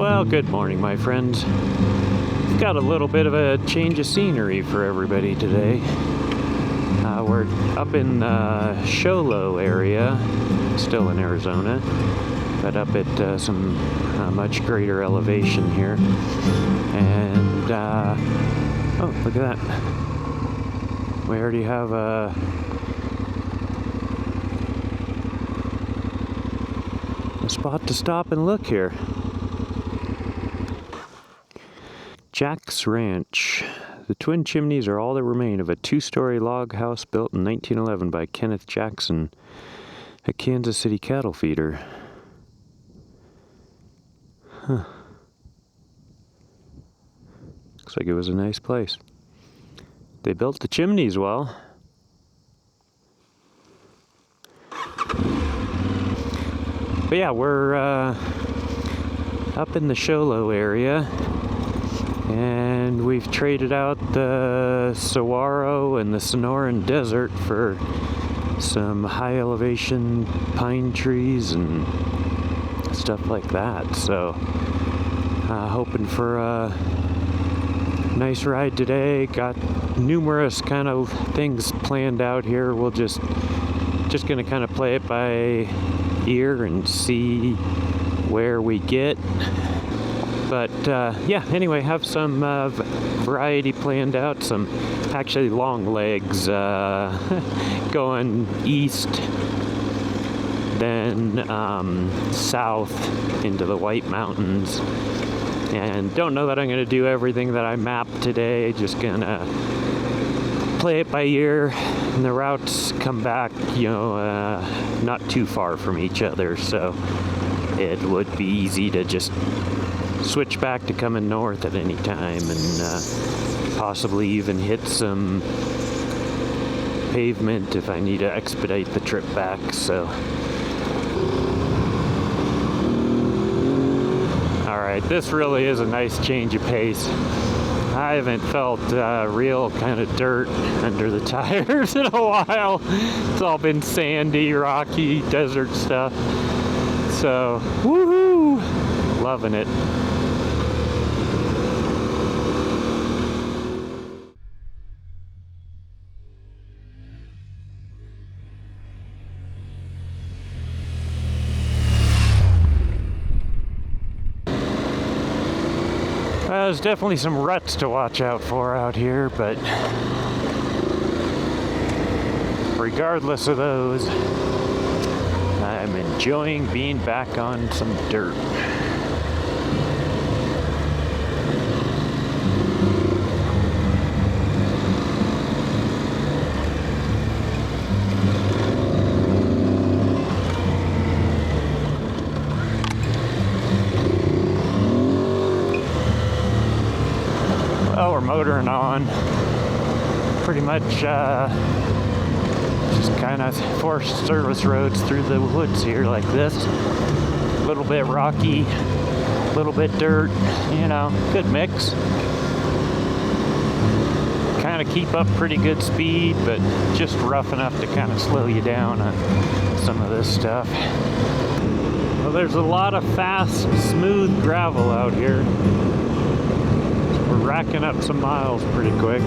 Well, good morning, my friends. Got a little bit of a change of scenery for everybody today. We're up in Sholo area, still in Arizona, but up at some much greater elevation here. And, oh, look at that. We already have a spot to stop and look here. Jack's Ranch. The twin chimneys are all that remain of a two-story log house built in 1911 by Kenneth Jackson, a Kansas City cattle feeder. Huh. Looks like it was a nice place. They built the chimneys well. But yeah, we're up in the Sholo area. And we've traded out the saguaro and the Sonoran Desert for some high elevation pine trees and stuff like that. So, hoping for a nice ride today. Got numerous kind of things planned out here. We'll just gonna kind of play it by ear and see where we get. But yeah, anyway, have some variety planned out, some actually long legs going east, then south into the White Mountains. And don't know that I'm going to do everything that I mapped today, just going to play it by ear, and the routes come back, you know, not too far from each other, so it would be easy to just switch back to coming north at any time and possibly even hit some pavement if I need to expedite the trip back. So alright, this really is a nice change of pace. I haven't felt real kind of dirt under the tires in a while. It's all been sandy, rocky, desert stuff. So, woohoo! Loving it. There's definitely some ruts to watch out for out here, but regardless of those, I'm enjoying being back on some dirt. Well, we're motoring on. Pretty much just kind of forced service roads through the woods here like this. A little bit rocky, a little bit dirt, you know, good mix. Kind of keep up pretty good speed, but just rough enough to kind of slow you down on some of this stuff. Well, there's a lot of fast, smooth gravel out here. We're racking up some miles pretty quick.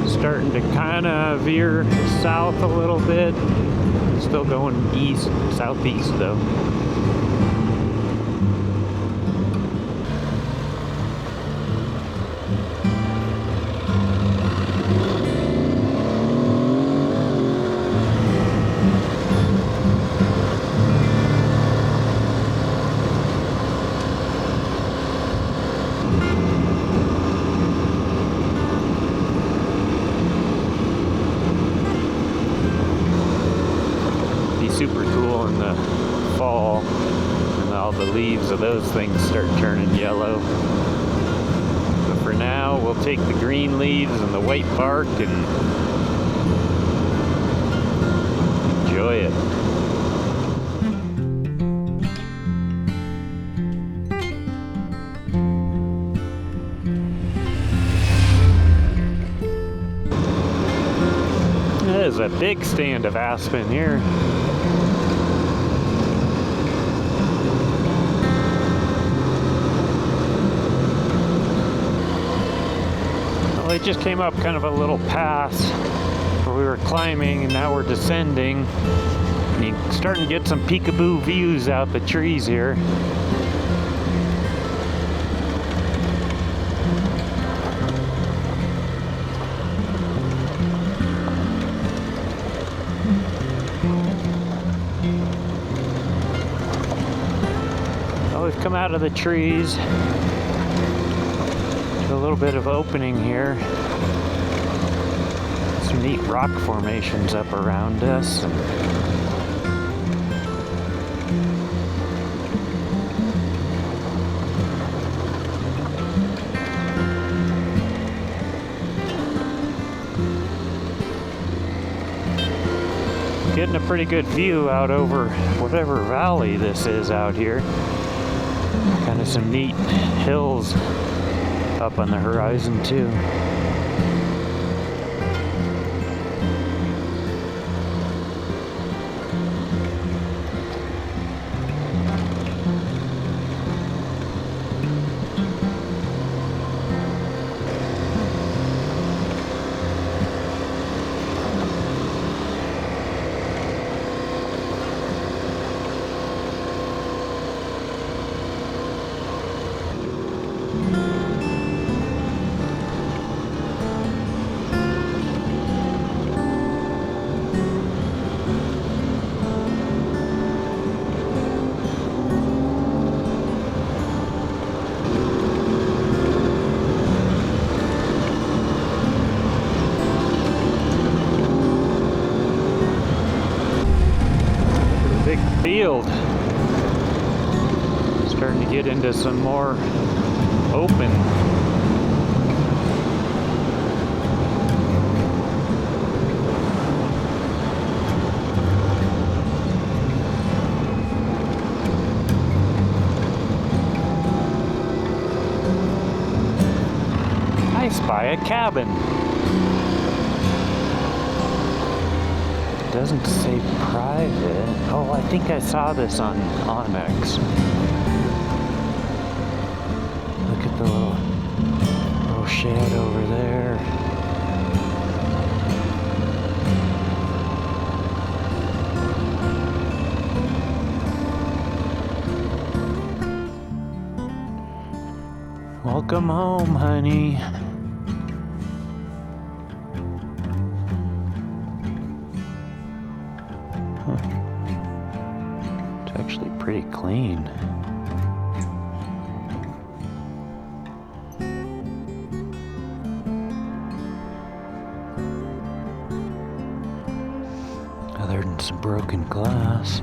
Starting to kind of veer south a little bit. Still going east, southeast though. Super cool in the fall, and all the leaves of those things start turning yellow. But for now, we'll take the green leaves and the white bark and enjoy it. There's a big stand of aspen here. I just came up kind of a little pass where we were climbing and now we're descending. And you're starting to get some peekaboo views out the trees here. Well, we've come out of the trees to a little bit of opening here. Some neat rock formations up around us. Getting a pretty good view out over whatever valley this is out here. Kind of some neat hills up on the horizon too. Field. Starting to get into some more open. I spy a cabin. Doesn't say private. Oh, I think I saw this on Onyx. Look at the little shed over there. Welcome home, honey. It's actually pretty clean. Other than some broken glass.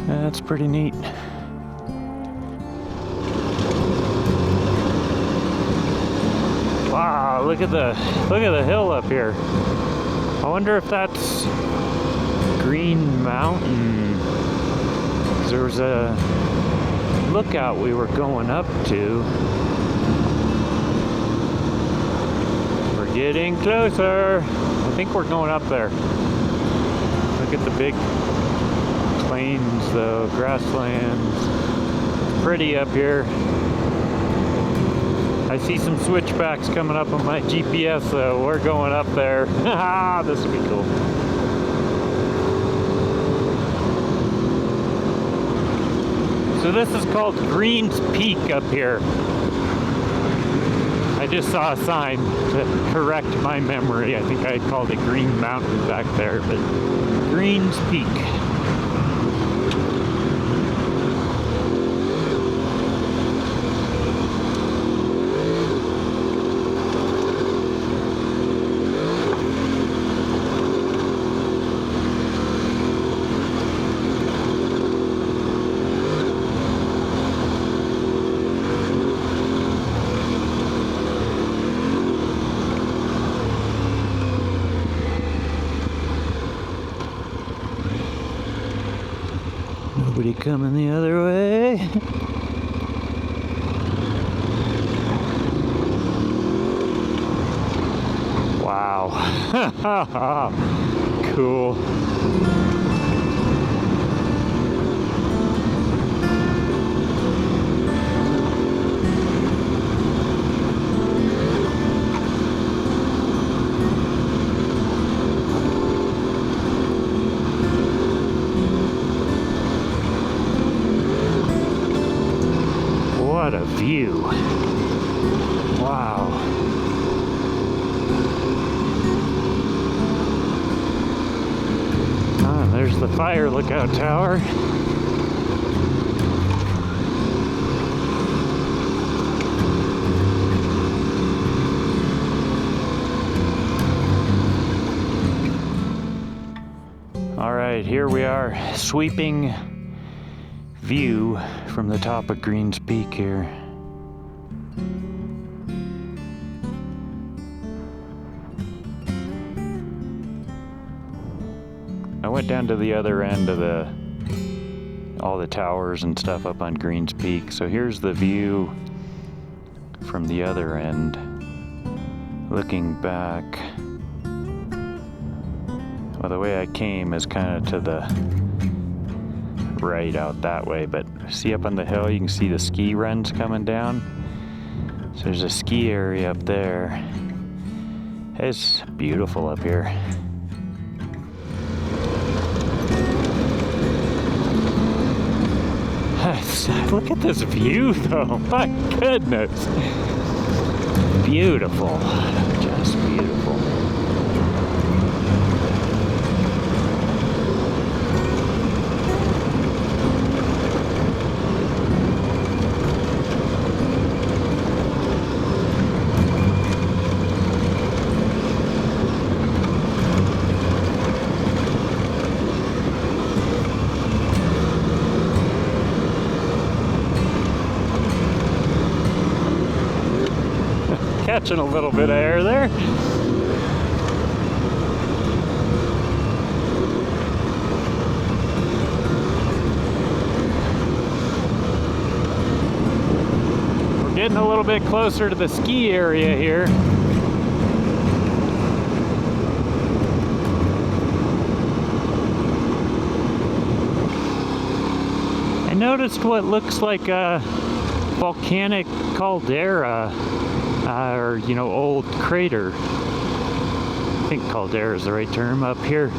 That's pretty neat. Wow, look at the hill up here. I wonder if that's Green Mountain. There was a lookout we were going up to. We're getting closer. I think we're going up there. Look at the big plains, though, grasslands. It's pretty up here. I see some switchbacks coming up on my GPS, though. We're going up there. This would be cool. So this is called Green's Peak up here. I just saw a sign to correct my memory. I think I called it Green Mountain back there, but Green's Peak. Nobody coming the other way. Wow. Cool. a view. Wow. Ah, there's the fire lookout tower. All right, here we are, sweeping view from the top of Greens Peak here. I went down to the other end of all the towers and stuff up on Greens Peak. So here's the view from the other end, looking back. Well, the way I came is kind of to the right out that way, but see up on the hill, you can see the ski runs coming down. So there's a ski area up there. It's beautiful up here. Look at this view though, my goodness. Beautiful, just beautiful. Catching a little bit of air there. We're getting a little bit closer to the ski area here. I noticed what looks like a volcanic caldera. Or, you know, old crater. I think caldera is the right term, up here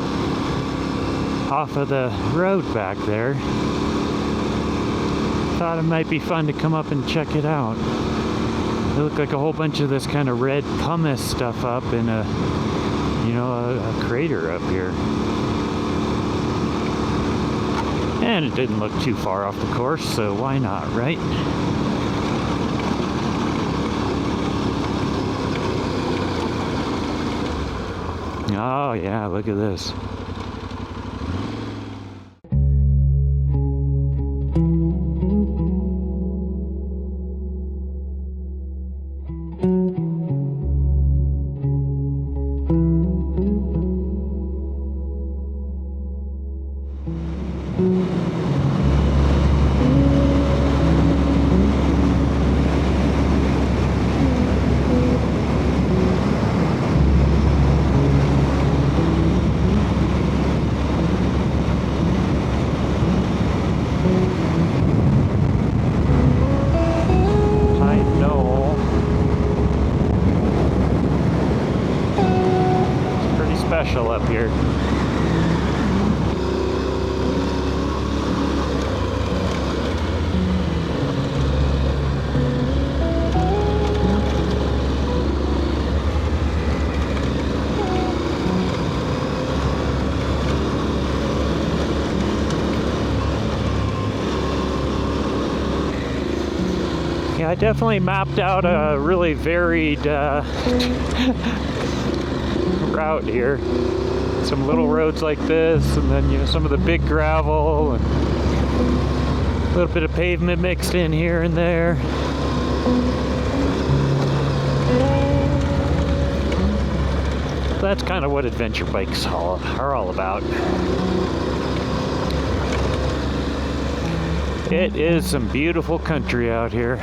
off of the road back there. Thought it might be fun to come up and check it out. It looked like a whole bunch of this kind of red pumice stuff up in a crater up here. And it didn't look too far off the course, so why not, right? Oh yeah, look at this. Special up here. Yeah, I definitely mapped out a really varied route here. Some little roads like this, and then, you know, some of the big gravel, and a little bit of pavement mixed in here and there. That's kind of what adventure bikes are all about. It is some beautiful country out here.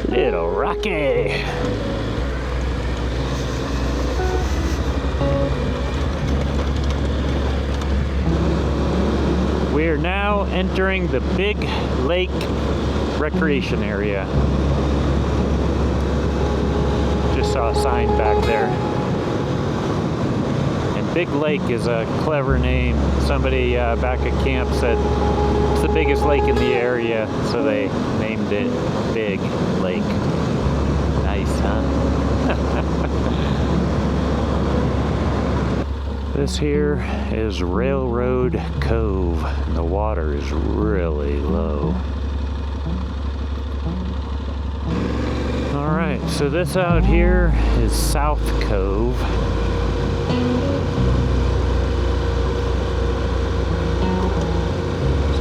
Little rocky. are now entering the Big Lake Recreation Area. Just saw a sign back there. And Big Lake is a clever name. Somebody back at camp said it's the biggest lake in the area, so they named it Big Lake. Nice, huh? This here is Railroad Cove, and the water is really low. Alright, so this out here is South Cove.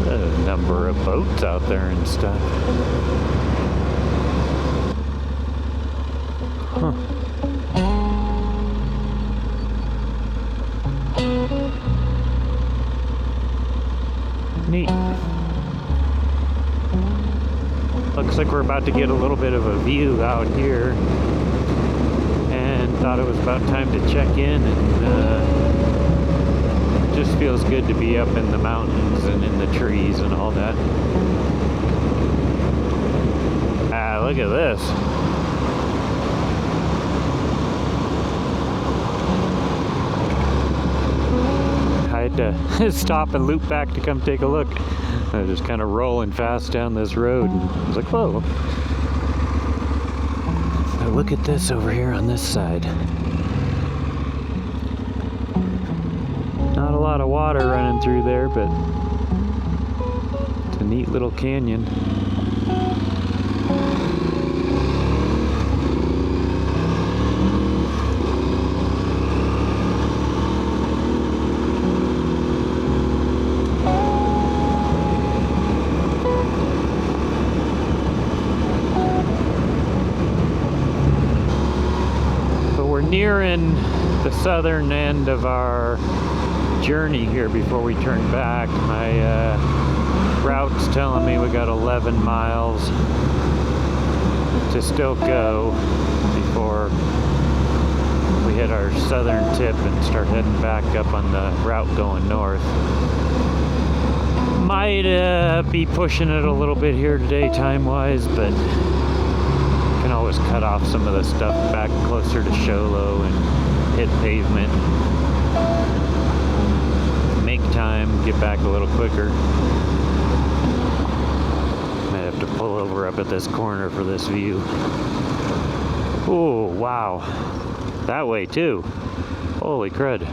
There's a number of boats out there and stuff. Huh. Neat. Looks like we're about to get a little bit of a view out here, and thought it was about time to check in, and just feels good to be up in the mountains and in the trees and all that. Ah, look at this. I had to stop and loop back to come take a look. I was just kind of rolling fast down this road, and I was like, whoa. Now look at this over here on this side. Not a lot of water running through there, but it's a neat little canyon. Nearing the southern end of our journey here before we turn back. My route's telling me we got 11 miles to still go before we hit our southern tip and start heading back up on the route going north. Might be pushing it a little bit here today time-wise, but can always cut off some of the stuff back closer to Sholo and hit pavement. Make time, get back a little quicker. Might have to pull over up at this corner for this view. Oh, wow. That way too. Holy crud.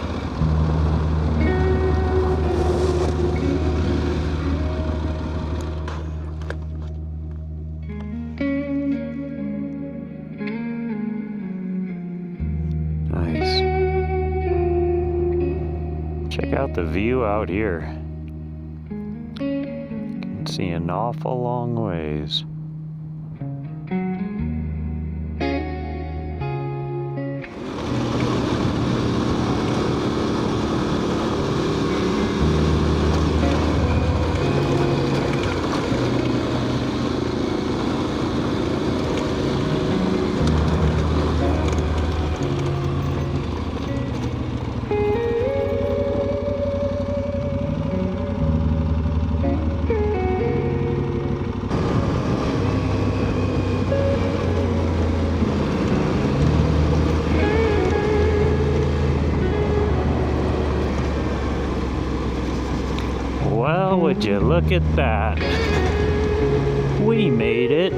Check out the view out here. Can see an awful long ways. Well, would you look at that? We made it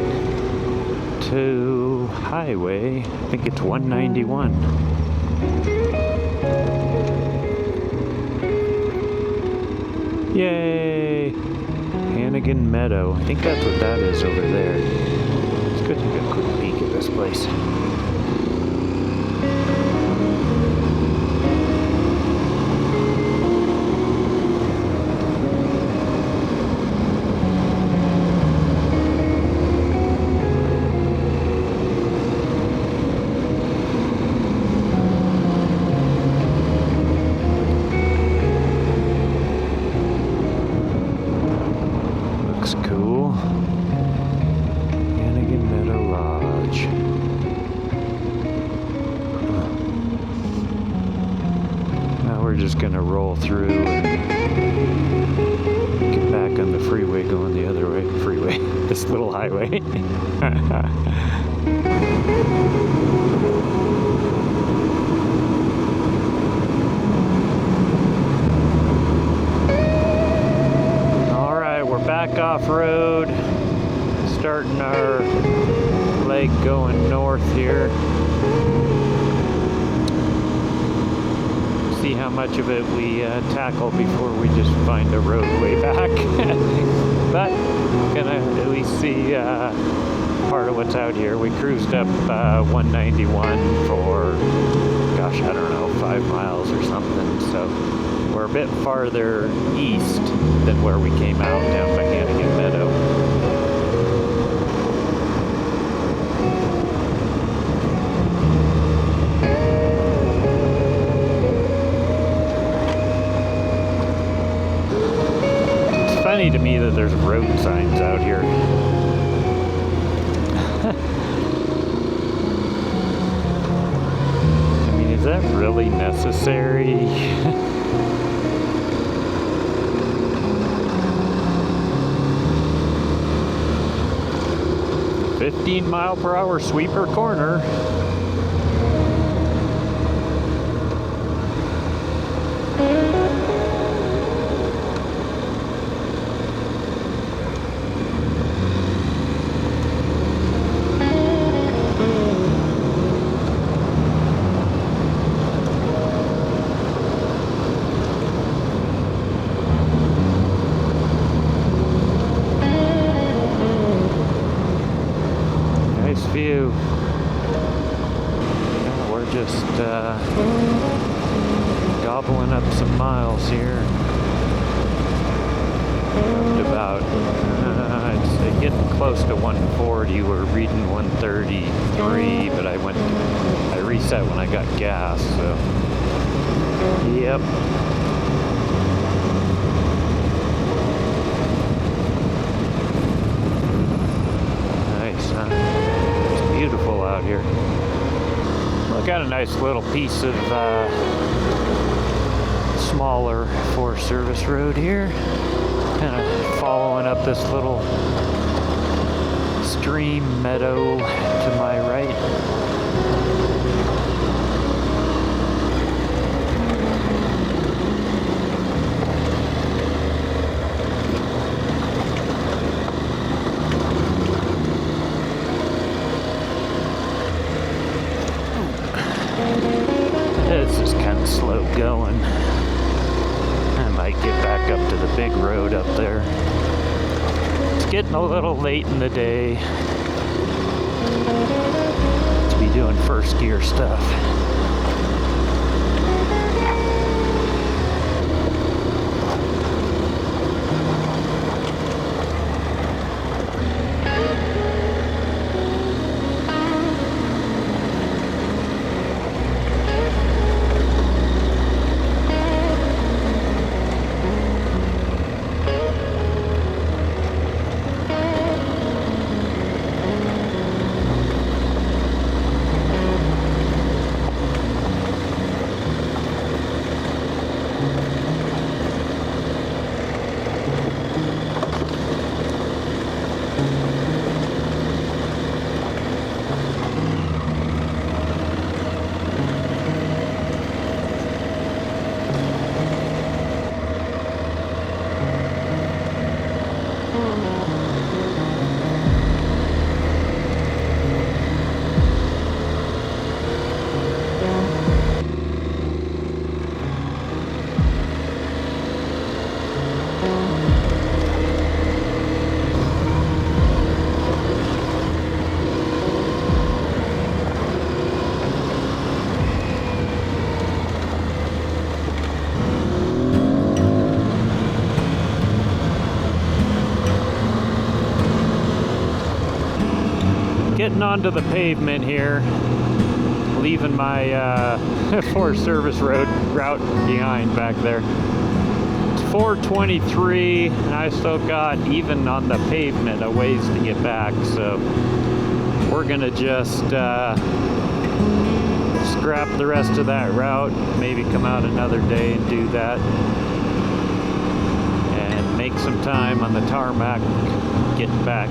to highway, I think it's 191. Yay! Hannagan Meadow. I think that's what that is over there. Let's go take a quick peek at this place. Cool. Hannagan Meadow Lodge. Now we're just gonna roll through and freeway going the other way. Freeway. This little highway. Alright, we're back off-road. Starting our leg going north here. See how much of it we tackle before we just find a roadway back. But gonna at least see part of what's out here. We cruised up 191 for, gosh, I don't know, 5 miles or something. So we're a bit farther east than where we came out down by Hannagan Meadows. Funny to me that there's road signs out here. I mean, is that really necessary? 15-mile-per-hour sweeper corner. View. Yeah, we're just gobbling up some miles here. Up to about, I'd say getting close to 140. We're reading 133, but I reset when I got gas, so. Yep. Nice, huh? Beautiful out here. Well, got a nice little piece of smaller Forest Service road here. Kind of following up this little stream meadow to my right. This is kind of slow going. I might get back up to the big road up there. It's getting a little late in the day to be doing first gear stuff. Getting onto the pavement here, leaving my Forest Service route behind back there. It's 4:23, and I still got, even on the pavement, a ways to get back, so we're gonna just scrap the rest of that route, maybe come out another day and do that, and make some time on the tarmac getting back